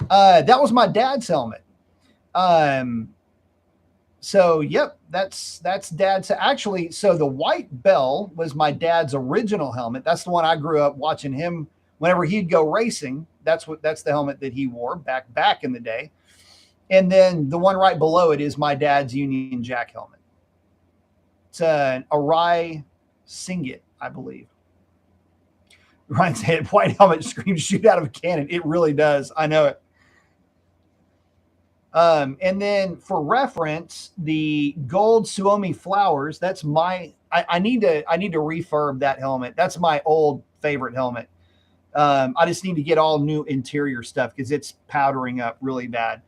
That was my dad's helmet. So, yep, that's dad's. Actually, so the white bell was my dad's original helmet. That's the one I grew up watching him whenever he'd go racing. That's the helmet that he wore back in the day. And then the one right below it is my dad's Union Jack helmet. It's an Arai Singit, I believe. Ryan said, white helmet screams shoot out of a cannon. It really does. I know it. And then for reference, the gold Suomi flowers, that's I need to refurb that helmet. That's my old favorite helmet. I just need to get all new interior stuff because it's powdering up really bad.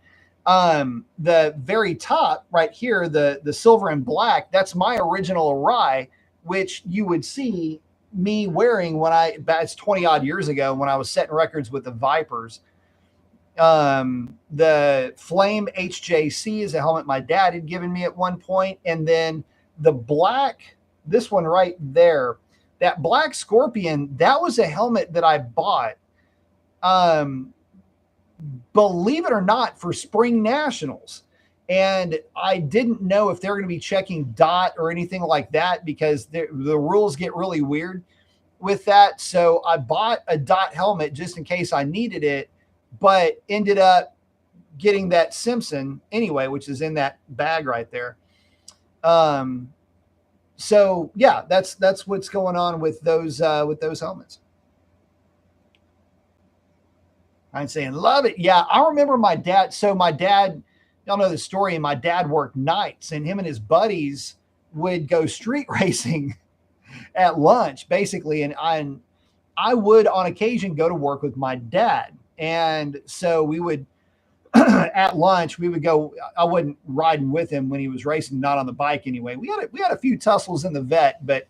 The very top right here, the silver and black, that's my original Arai, which you would see me wearing it's 20 odd years ago when I was setting records with the Vipers. The Flame HJC is a helmet my dad had given me at one point. And then the black, this one right there, that black Scorpion, that was a helmet that I bought, believe it or not, for Spring Nationals. And I didn't know if they're going to be checking DOT or anything like that because the rules get really weird with that. So I bought a DOT helmet just in case I needed it, but ended up getting that Simpson anyway, which is in that bag right there. So yeah, that's what's going on with those helmets. I'm saying, love it. Yeah, I remember my dad. So my dad, y'all know the story, and my dad worked nights, and him and his buddies would go street racing at lunch, basically. And I would, on occasion, go to work with my dad. And so we would, at lunch, we would go. I wasn't riding with him when he was racing, not on the bike anyway. We had a few tussles in the vet, but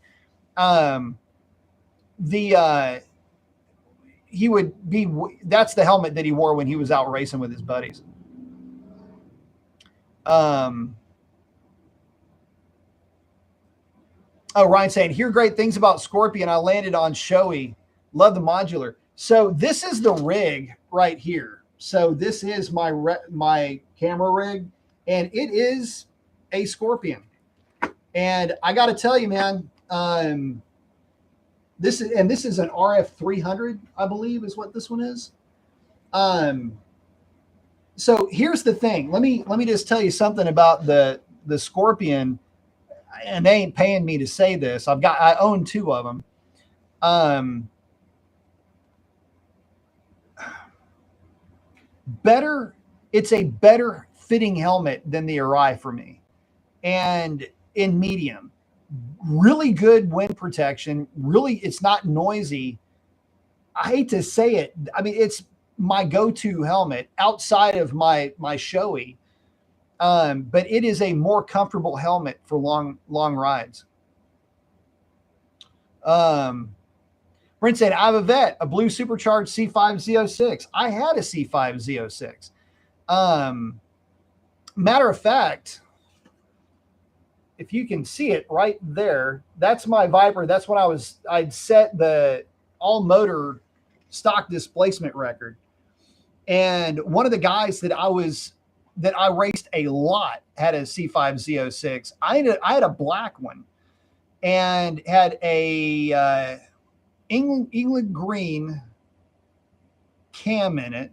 he would be, that's the helmet that he wore when he was out racing with his buddies. Oh, Ryan saying, hear great things about Scorpion. I landed on Shoei. Love the modular. So this is the rig right here. So this is my camera rig, and it is a Scorpion. And I got to tell you, man, this is an RF 300, I believe, is what this one is. So here's the thing. Let me just tell you something about the Scorpion, and they ain't paying me to say this. I own two of them. Um, better. It's a better fitting helmet than the Arai for me, and in medium, really good wind protection. Really, it's not noisy. I hate to say it. I mean, it's my go-to helmet outside of my Shoei. But it is a more comfortable helmet for long rides. Um, Brent said, I have a vet, a blue supercharged C5 Z06. I had a C5 Z06. Um, Matter of fact, if you can see it right there, that's my Viper. That's when I'd set the all motor stock displacement record. And one of the guys that I raced a lot had a C5 Z06. I had a black one and had a England green cam in it.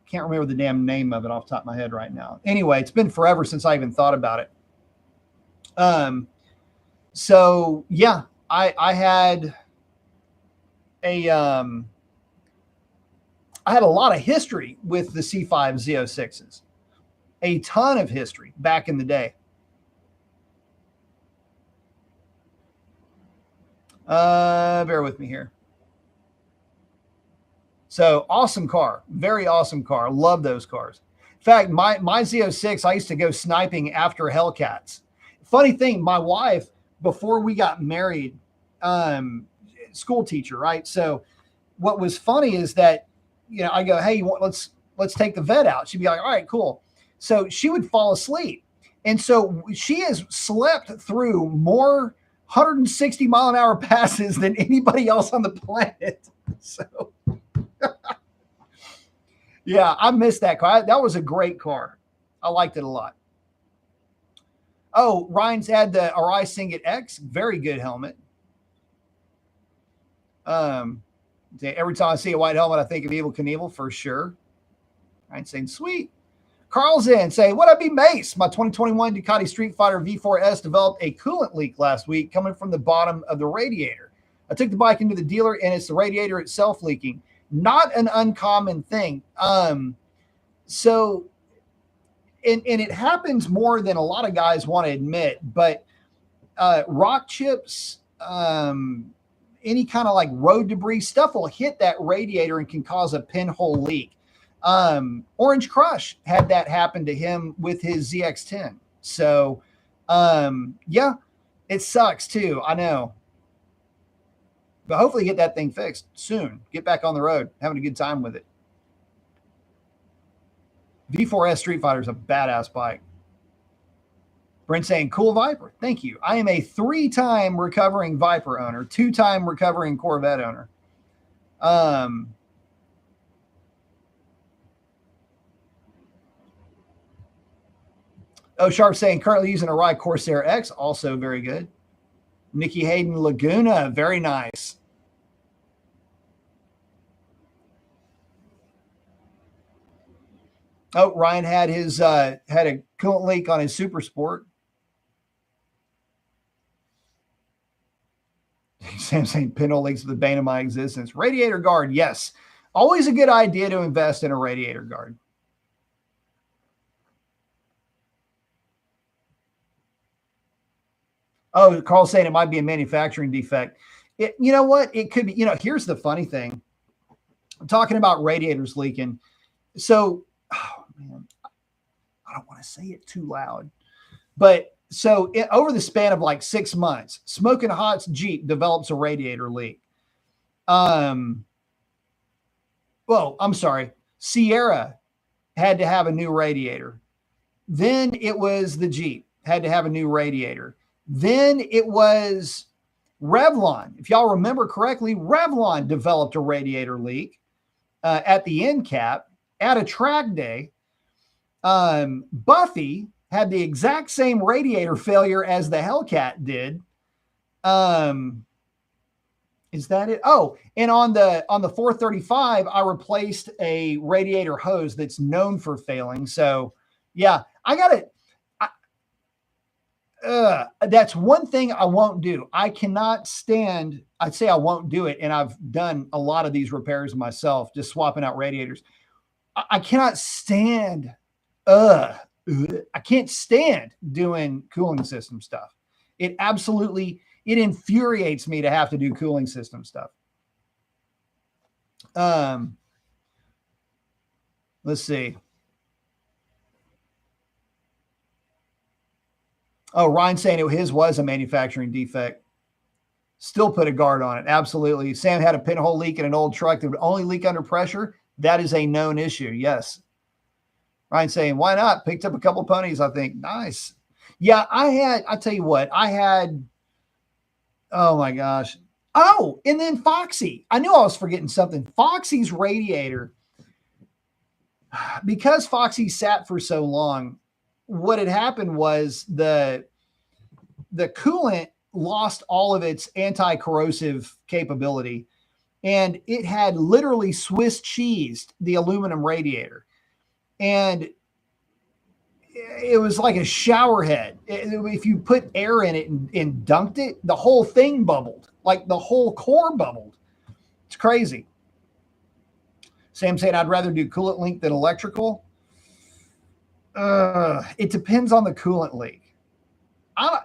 Can't remember the damn name of it off the top of my head right now. Anyway, it's been forever since I even thought about it. Um, so yeah, I had a I had a lot of history with the C5 Z06s, a ton of history back in the day. Bear with me here. So awesome car, very awesome car. Love those cars. In fact, my Z06, I used to go sniping after Hellcats. Funny thing, my wife, before we got married, school teacher, right? So what was funny is that, I go, hey, let's take the vet out. She'd be like, all right, cool. So she would fall asleep. And so she has slept through more 160-mile-an-hour passes than anybody else on the planet. So yeah, I missed that car. That was a great car. I liked it a lot. Oh, Ryan's had the Arai Singet X. Very good helmet. Every time I see a white helmet, I think of Evel Knievel for sure. Ryan's saying, sweet. Carl's in saying, what up, be Mace? My 2021 Ducati Street Fighter V4S developed a coolant leak last week coming from the bottom of the radiator. I took the bike into the dealer and it's the radiator itself leaking. Not an uncommon thing. So, and it happens more than a lot of guys want to admit, but rock chips, any kind of like road debris stuff will hit that radiator and can cause a pinhole leak. Orange Crush had that happen to him with his ZX10. So, yeah, it sucks too. I know. But hopefully get that thing fixed soon. Get back on the road, having a good time with it. V4S Street Fighter is a badass bike. Brent saying, cool Viper. Thank you. I am a 3-time recovering Viper owner, 2-time recovering Corvette owner. Sharp saying, currently using a Arai Corsair X, also very good. Nikki Hayden Laguna, very nice. Oh, Ryan had his had a coolant leak on his Super Sport. Sam saying pinhole leaks are the bane of my existence. Radiator guard, yes. Always a good idea to invest in a radiator guard. Oh, Carl's saying it might be a manufacturing defect. You know what? It could be. Here's the funny thing. I'm talking about radiators leaking. So, oh man, I don't want to say it too loud, but so over the span of like 6 months, Smoking Hot's Jeep develops a radiator leak. Well, I'm sorry. Sierra had to have a new radiator. Then it was the Jeep had to have a new radiator. Then it was Revlon. If y'all remember correctly, Revlon developed a radiator leak at the end cap at a track day. Buffy had the exact same radiator failure as the Hellcat did. Is that it? Oh, and on the 435, I replaced a radiator hose that's known for failing. So, yeah, I got it. That's one thing I won't do. I cannot stand. I'd say I won't do it, and I've done a lot of these repairs myself, just swapping out radiators. I cannot stand. I can't stand doing cooling system stuff. It absolutely it infuriates me to have to do cooling system stuff. Let's see. Oh, Ryan saying his was a manufacturing defect. Still put a guard on it. Absolutely. Sam had a pinhole leak in an old truck that would only leak under pressure. That is a known issue. Yes. Ryan saying, why not? Picked up a couple ponies, I think. Nice. Yeah, I tell you what, oh my gosh. Oh, and then Foxy. I knew I was forgetting something. Foxy's radiator, because Foxy sat for so long, what had happened was the coolant lost all of its anti-corrosive capability, and it had literally Swiss cheesed the aluminum radiator. And it was like a shower head. If you put air in it and dunked it, the whole thing bubbled, like the whole core bubbled. It's crazy. Sam saying, I'd rather do coolant leak than electrical. It depends on the coolant leak.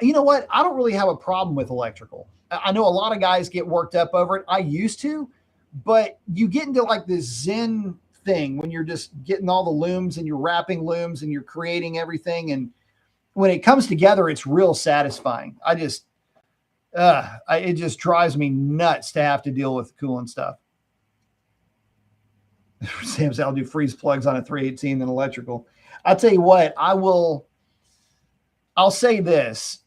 You know what? I don't really have a problem with electrical. I know a lot of guys get worked up over it. I used to, but you get into like this Zen thing when you're just getting all the looms and you're wrapping looms and you're creating everything. And when it comes together, it's real satisfying. It just drives me nuts to have to deal with coolant stuff. Sam said, I'll do freeze plugs on a 318 than electrical. I'll tell you what, I'll say this.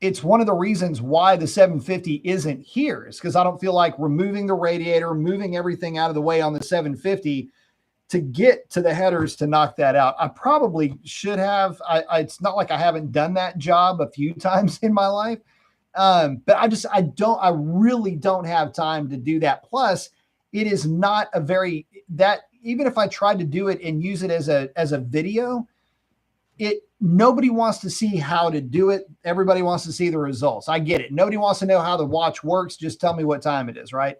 It's one of the reasons why the 750 isn't here is because I don't feel like removing the radiator, moving everything out of the way on the 750 to get to the headers to knock that out. I probably should have. It's not like I haven't done that job a few times in my life. But I really don't have time to do that. Plus, it is not even if I tried to do it and use it as a video, nobody wants to see how to do it. Everybody wants to see the results. I get it. Nobody wants to know how the watch works. Just tell me what time it is, right?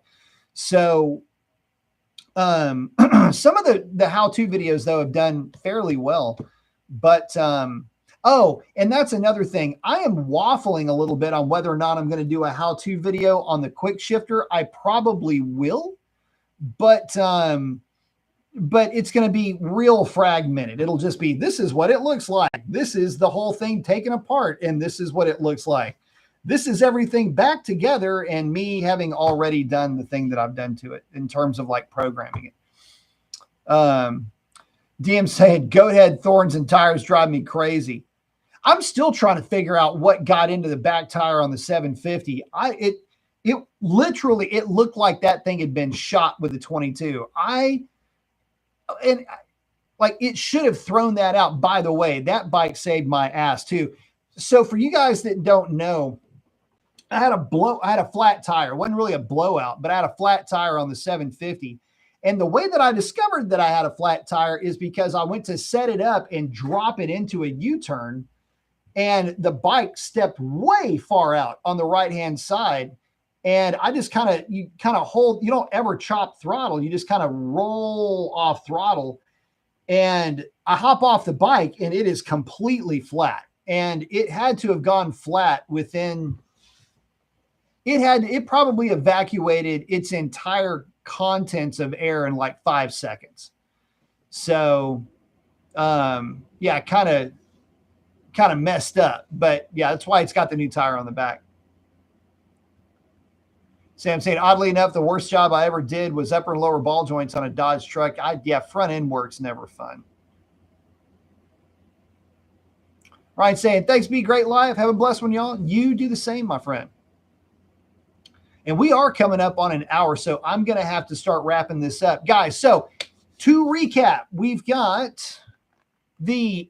So some of the how-to videos, though, have done fairly well. But, and that's another thing. I am waffling a little bit on whether or not I'm going to do a how-to video on the quick shifter. I probably will, but it's going to be real fragmented. It'll just be, this is what it looks like. This is the whole thing taken apart, and this is what it looks like. This is everything back together, and me having already done the thing that I've done to it in terms of like programming it. DM saying, goat head thorns and tires drive me crazy. I'm still trying to figure out what got into the back tire on the 750. It literally, it looked like that thing had been shot with a 22. It should have thrown that out. By the way, that bike saved my ass too. So for you guys that don't know, I had a flat tire. It wasn't really a blowout, but I had a flat tire on the 750. And the way that I discovered that I had a flat tire is because I went to set it up and drop it into a U-turn, and the bike stepped way far out on the right-hand side. And I just you don't ever chop throttle. You just kind of roll off throttle, and I hop off the bike and it is completely flat. And it had to have gone flat it probably evacuated its entire contents of air in like 5 seconds. So, yeah, kind of messed up, but yeah, that's why it's got the new tire on the back. Sam saying, oddly enough, the worst job I ever did was upper and lower ball joints on a Dodge truck. Front end work's never fun. Ryan saying, thanks, be great live. Have a blessed one, y'all. You do the same, my friend. And we are coming up on an hour, so I'm going to have to start wrapping this up. Guys, so to recap, we've got the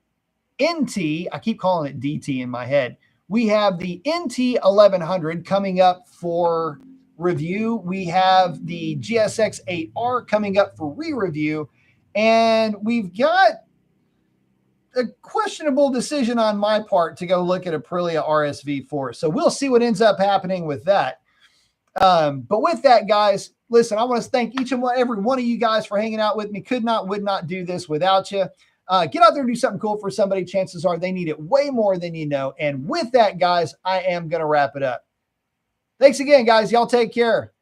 NT. I keep calling it DT in my head. We have the NT 1100 coming up for review. We have the GSX 8R coming up for re-review. And we've got a questionable decision on my part to go look at Aprilia RSV4. So we'll see what ends up happening with that. But with that, guys, listen, I want to thank each and every one of you guys for hanging out with me. Would not do this without you. Get out there and do something cool for somebody. Chances are they need it way more than you know. And with that, guys, I am going to wrap it up. Thanks again, guys. Y'all take care.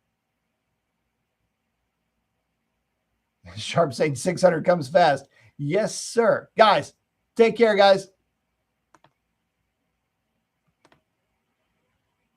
Sharp saying 600 comes fast. Yes, sir. Guys, take care, guys.